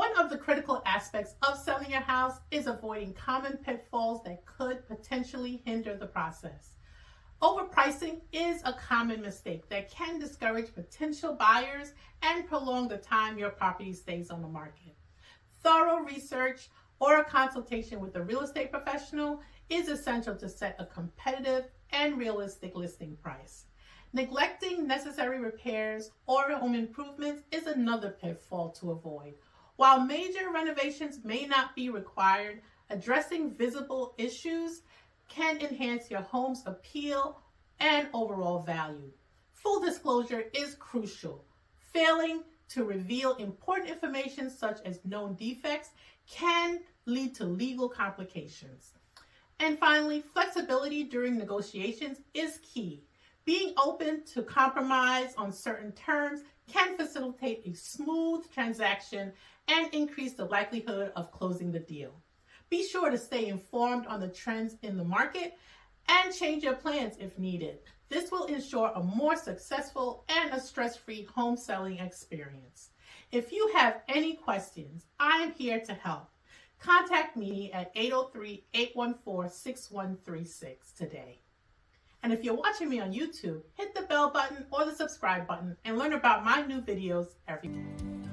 One of the critical aspects of selling your house is avoiding common pitfalls that could potentially hinder the process. Overpricing is a common mistake that can discourage potential buyers and prolong the time your property stays on the market. Thorough research or a consultation with a real estate professional is essential to set a competitive and realistic listing price. Neglecting necessary repairs or home improvements is another pitfall to avoid. While major renovations may not be required, addressing visible issues can enhance your home's appeal and overall value. Full disclosure is crucial. Failing to reveal important information such as known defects can lead to legal complications. And finally, flexibility during negotiations is key. Being open to compromise on certain terms can facilitate a smooth transaction and increase the likelihood of closing the deal. Be sure to stay informed on the trends in the market and change your plans if needed. This will ensure a more successful and a stress-free home selling experience. If you have any questions, I am here to help. Contact me at 803-814-6136 today. And if you're watching me on YouTube, hit the bell button or the subscribe button and learn about my new videos every day.